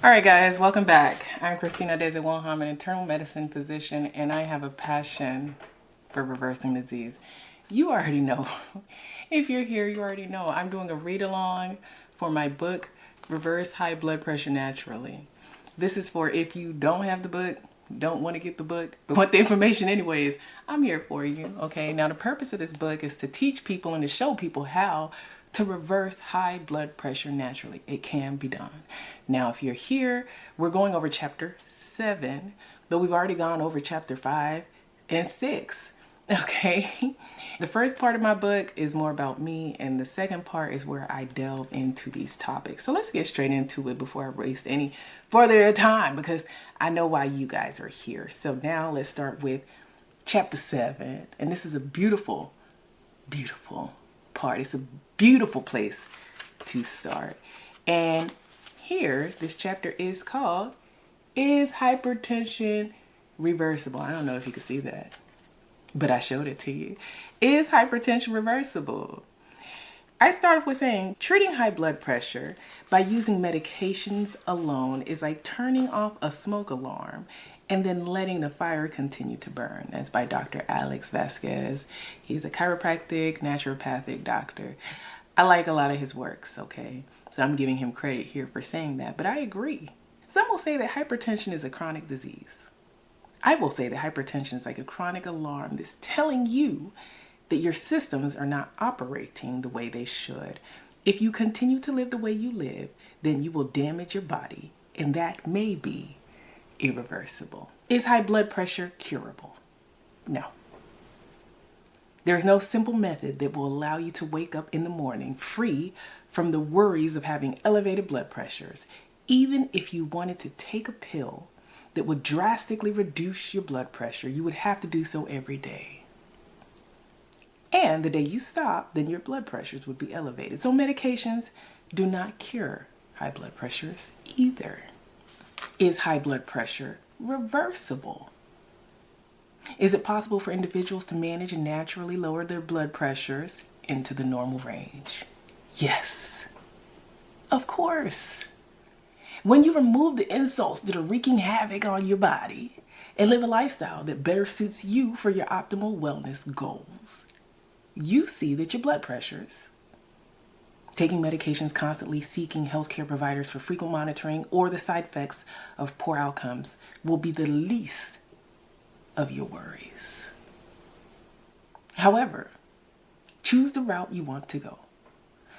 All right, guys, welcome back. I'm Christina Nwoha. I'm an internal medicine physician, and I have a passion for reversing disease. You already know. If you're here, you already know. I'm doing a read-along for my book, Reverse High Blood Pressure Naturally. This is for if you don't have the book, don't want to get the book, but want the information anyways, I'm here for you, okay? Now, the purpose of this book is to teach people and to show people how to reverse high blood pressure naturally. It can be done. Now, if you're here, we're going over chapter 7, but we've already gone over chapter 5 and 6, okay? The first part of my book is more about me, and the second part is where I delve into these topics. So let's get straight into it before I waste any further time, because I know why you guys are here. So now let's start with chapter 7, and this is a beautiful, beautiful part. It's a beautiful place to start. And here, this chapter is called, Is Hypertension Reversible? I don't know if you can see that, but I showed it to you. Is hypertension reversible? I start off with saying treating high blood pressure by using medications alone is like turning off a smoke alarm and then letting the fire continue to burn. That's by Dr. Alex Vasquez. He's a chiropractic, naturopathic doctor. I like a lot of his works, okay? So I'm giving him credit here for saying that, but I agree. Some will say that hypertension is a chronic disease. I will say that hypertension is like a chronic alarm that's telling you that your systems are not operating the way they should. If you continue to live the way you live, then you will damage your body, and that may be irreversible. Is high blood pressure curable? No. There's no simple method that will allow you to wake up in the morning free from the worries of having elevated blood pressures. Even if you wanted to take a pill that would drastically reduce your blood pressure, you would have to do so every day. And the day you stop, then your blood pressures would be elevated. So medications do not cure high blood pressures either. Is high blood pressure reversible? Is it possible for individuals to manage and naturally lower their blood pressures into the normal range? Yes, of course. When you remove the insults that are wreaking havoc on your body and live a lifestyle that better suits you for your optimal wellness goals, you see that your blood pressures, taking medications constantly, seeking healthcare providers for frequent monitoring, or the side effects of poor outcomes will be the least of your worries. However, choose the route you want to go.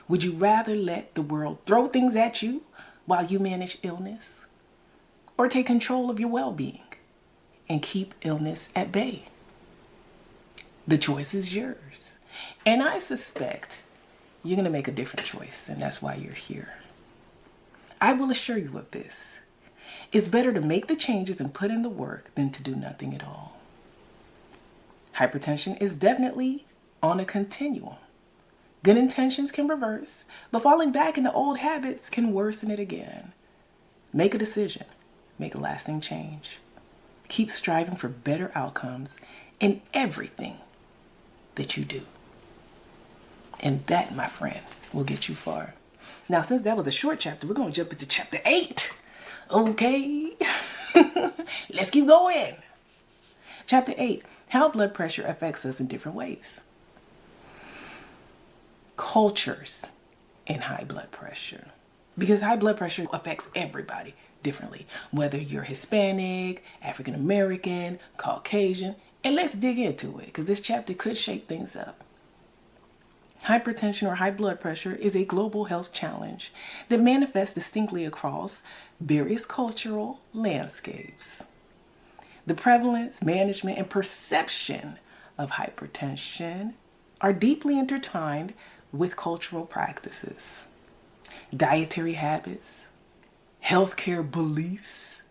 Would you rather let the world throw things at you while you manage illness, or take control of your well-being and keep illness at bay? The choice is yours. And I suspect you're going to make a different choice, and that's why you're here. I will assure you of this. It's better to make the changes and put in the work than to do nothing at all. Hypertension is definitely on a continuum. Good intentions can reverse, but falling back into old habits can worsen it again. Make a decision. Make a lasting change. Keep striving for better outcomes in everything that you do. And that, my friend, will get you far. Now, since that was a short chapter, we're going to jump into chapter 8. Okay? Let's keep going. Chapter 8, how blood pressure affects us in different ways. Cultures and high blood pressure. Because high blood pressure affects everybody differently, whether you're Hispanic, African American, Caucasian, and let's dig into it because this chapter could shake things up. Hypertension or high blood pressure is a global health challenge that manifests distinctly across various cultural landscapes. The prevalence, management, and perception of hypertension are deeply intertwined with cultural practices, dietary habits, healthcare beliefs,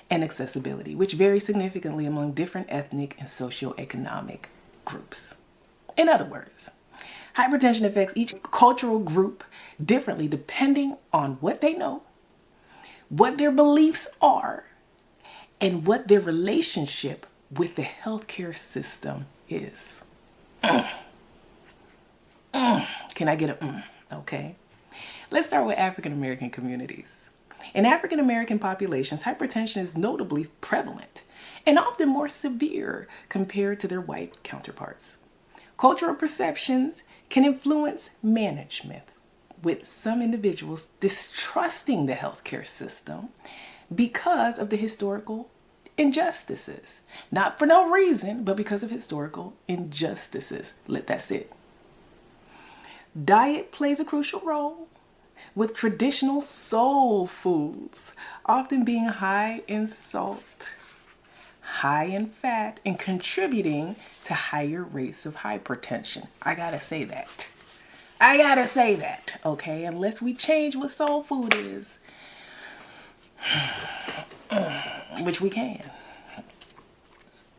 and accessibility, which vary significantly among different ethnic and socioeconomic groups. In other words, hypertension affects each cultural group differently depending on what they know, what their beliefs are, and what their relationship with the healthcare system is. Can I get a okay? Let's start with African American communities. In African American populations, hypertension is notably prevalent and often more severe compared to their white counterparts. Cultural perceptions can influence management, with some individuals distrusting the healthcare system because of the historical injustices. Not for no reason, but because of historical injustices. Let that sit. Diet plays a crucial role, with traditional soul foods often being high in salt, high in fat, and contributing to higher rates of hypertension. I gotta say that. Okay? Unless we change what soul food is, which we can.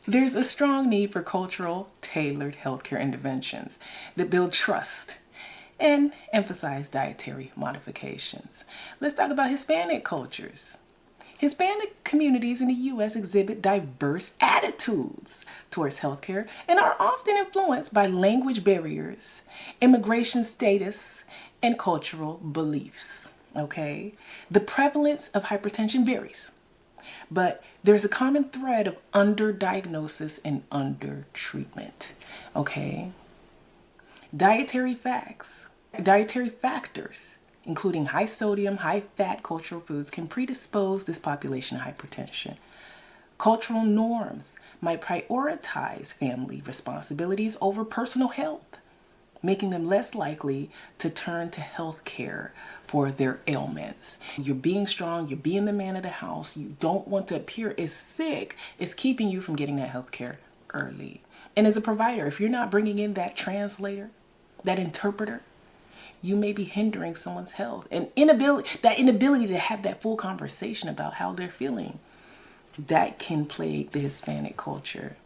There's a strong need for cultural, tailored healthcare interventions that build trust and emphasize dietary modifications. Let's talk about Hispanic cultures. Hispanic communities in the U.S. exhibit diverse attitudes towards healthcare and are often influenced by language barriers, immigration status, and cultural beliefs. Okay? The prevalence of hypertension varies, but there's a common thread of underdiagnosis and undertreatment. Okay? Dietary factors, including high sodium, high fat cultural foods, can predispose this population to hypertension. Cultural norms might prioritize family responsibilities over personal health, making them less likely to turn to health care for their ailments. You're being strong, you're being the man of the house, you don't want to appear as sick, is keeping you from getting that health care early. And as a provider, if you're not bringing in that translator, that interpreter, you may be hindering someone's health. And inability to have that full conversation about how they're feeling, that can plague the Hispanic culture.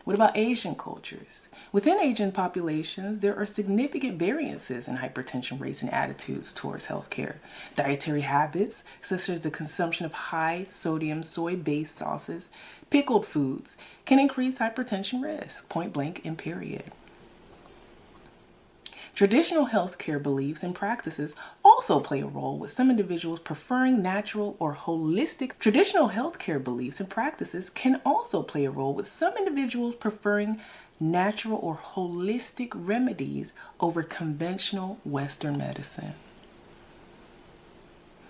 What about Asian cultures? Within Asian populations, there are significant variances in hypertension rates and attitudes towards healthcare. Dietary habits, such as the consumption of high sodium soy-based sauces, pickled foods, can increase hypertension risk, point blank and period. Traditional healthcare beliefs and practices also play a role, with some individuals preferring natural or holistic. Traditional healthcare beliefs and practices can also play a role, with some individuals preferring natural or holistic remedies over conventional Western medicine.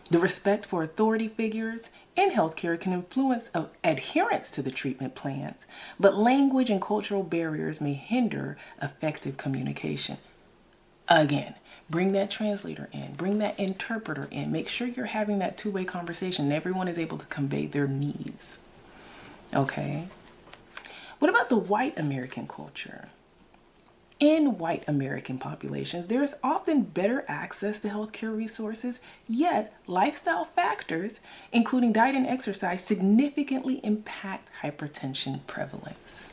The respect for authority figures in healthcare can influence adherence to the treatment plans, but language and cultural barriers may hinder effective communication. Again, bring that translator in, bring that interpreter in. Make sure you're having that two-way conversation and everyone is able to convey their needs. Okay? What about the white American culture? In white American populations, there is often better access to healthcare resources, yet lifestyle factors, including diet and exercise, significantly impact hypertension prevalence.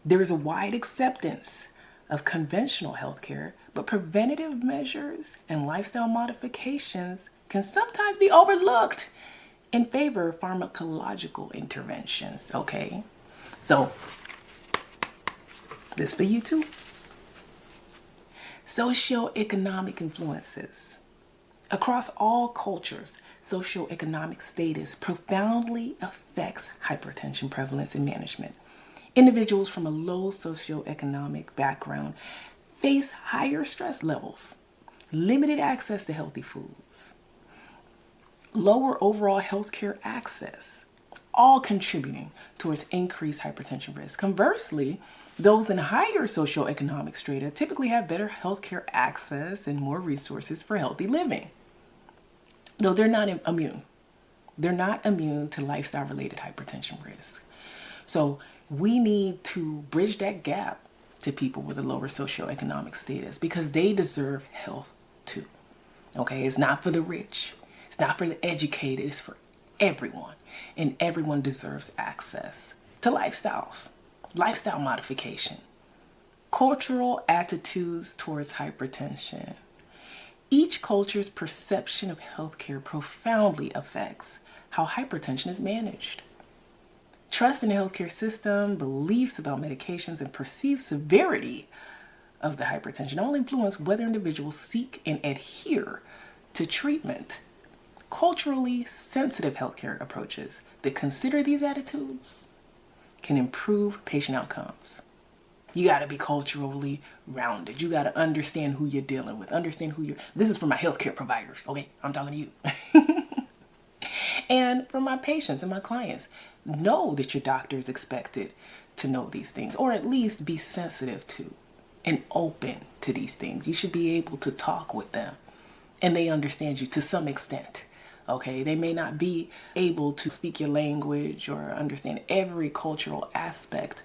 There is a wide acceptance of conventional healthcare, but preventative measures and lifestyle modifications can sometimes be overlooked in favor of pharmacological interventions. Okay, so this for you too. Socioeconomic influences. Across all cultures, socioeconomic status profoundly affects hypertension prevalence and management. Individuals from a low socioeconomic background face higher stress levels, limited access to healthy foods, lower overall healthcare access, all contributing towards increased hypertension risk. Conversely, those in higher socioeconomic strata typically have better healthcare access and more resources for healthy living, though they're not immune. They're not immune to lifestyle-related hypertension risk. So we need to bridge that gap to people with a lower socioeconomic status because they deserve health too. Okay, it's not for the rich, it's not for the educated, it's for everyone. And everyone deserves access to lifestyle modification. Cultural attitudes towards hypertension. Each culture's perception of healthcare profoundly affects how hypertension is managed. Trust in the healthcare system, beliefs about medications, and perceived severity of the hypertension all influence whether individuals seek and adhere to treatment. culturally sensitive healthcare approaches that consider these attitudes can improve patient outcomes. You got to be culturally rounded. You got to understand who you're dealing with. This is for my healthcare providers, okay? I'm talking to you. And for my patients and my clients, know that your doctor is expected to know these things, or at least be sensitive to and open to these things. You should be able to talk with them and they understand you to some extent. Okay, they may not be able to speak your language or understand every cultural aspect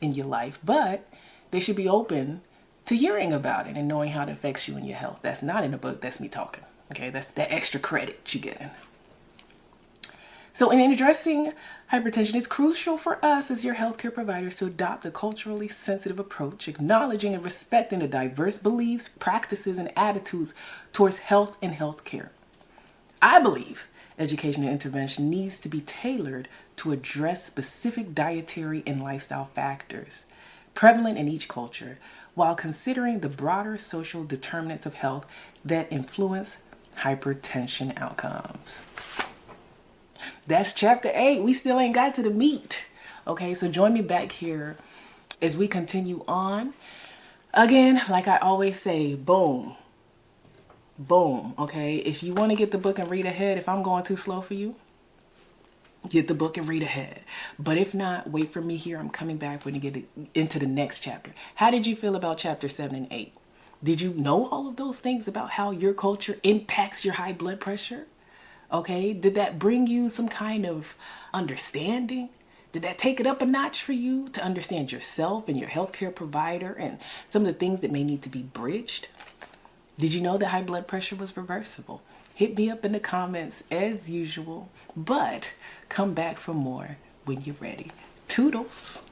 in your life, but they should be open to hearing about it and knowing how it affects you and your health. That's not in the book, that's me talking. Okay, that's that extra credit you get in. So in addressing hypertension, it's crucial for us as your healthcare providers to adopt a culturally sensitive approach, acknowledging and respecting the diverse beliefs, practices, and attitudes towards health and healthcare. I believe education and intervention needs to be tailored to address specific dietary and lifestyle factors prevalent in each culture, while considering the broader social determinants of health that influence hypertension outcomes. That's chapter 8. We still ain't got to the meat. Okay, so join me back here as we continue on. Again, like I always say, boom. Boom, okay? If you want to get the book and read ahead, if I'm going too slow for you, get the book and read ahead. But if not, wait for me here. I'm coming back when you get into the next chapter. How did you feel about chapter 7 and 8? Did you know all of those things about how your culture impacts your high blood pressure? Okay, did that bring you some kind of understanding? Did that take it up a notch for you to understand yourself and your healthcare provider and some of the things that may need to be bridged? Did you know that high blood pressure was reversible? Hit me up in the comments as usual, but come back for more when you're ready. Toodles.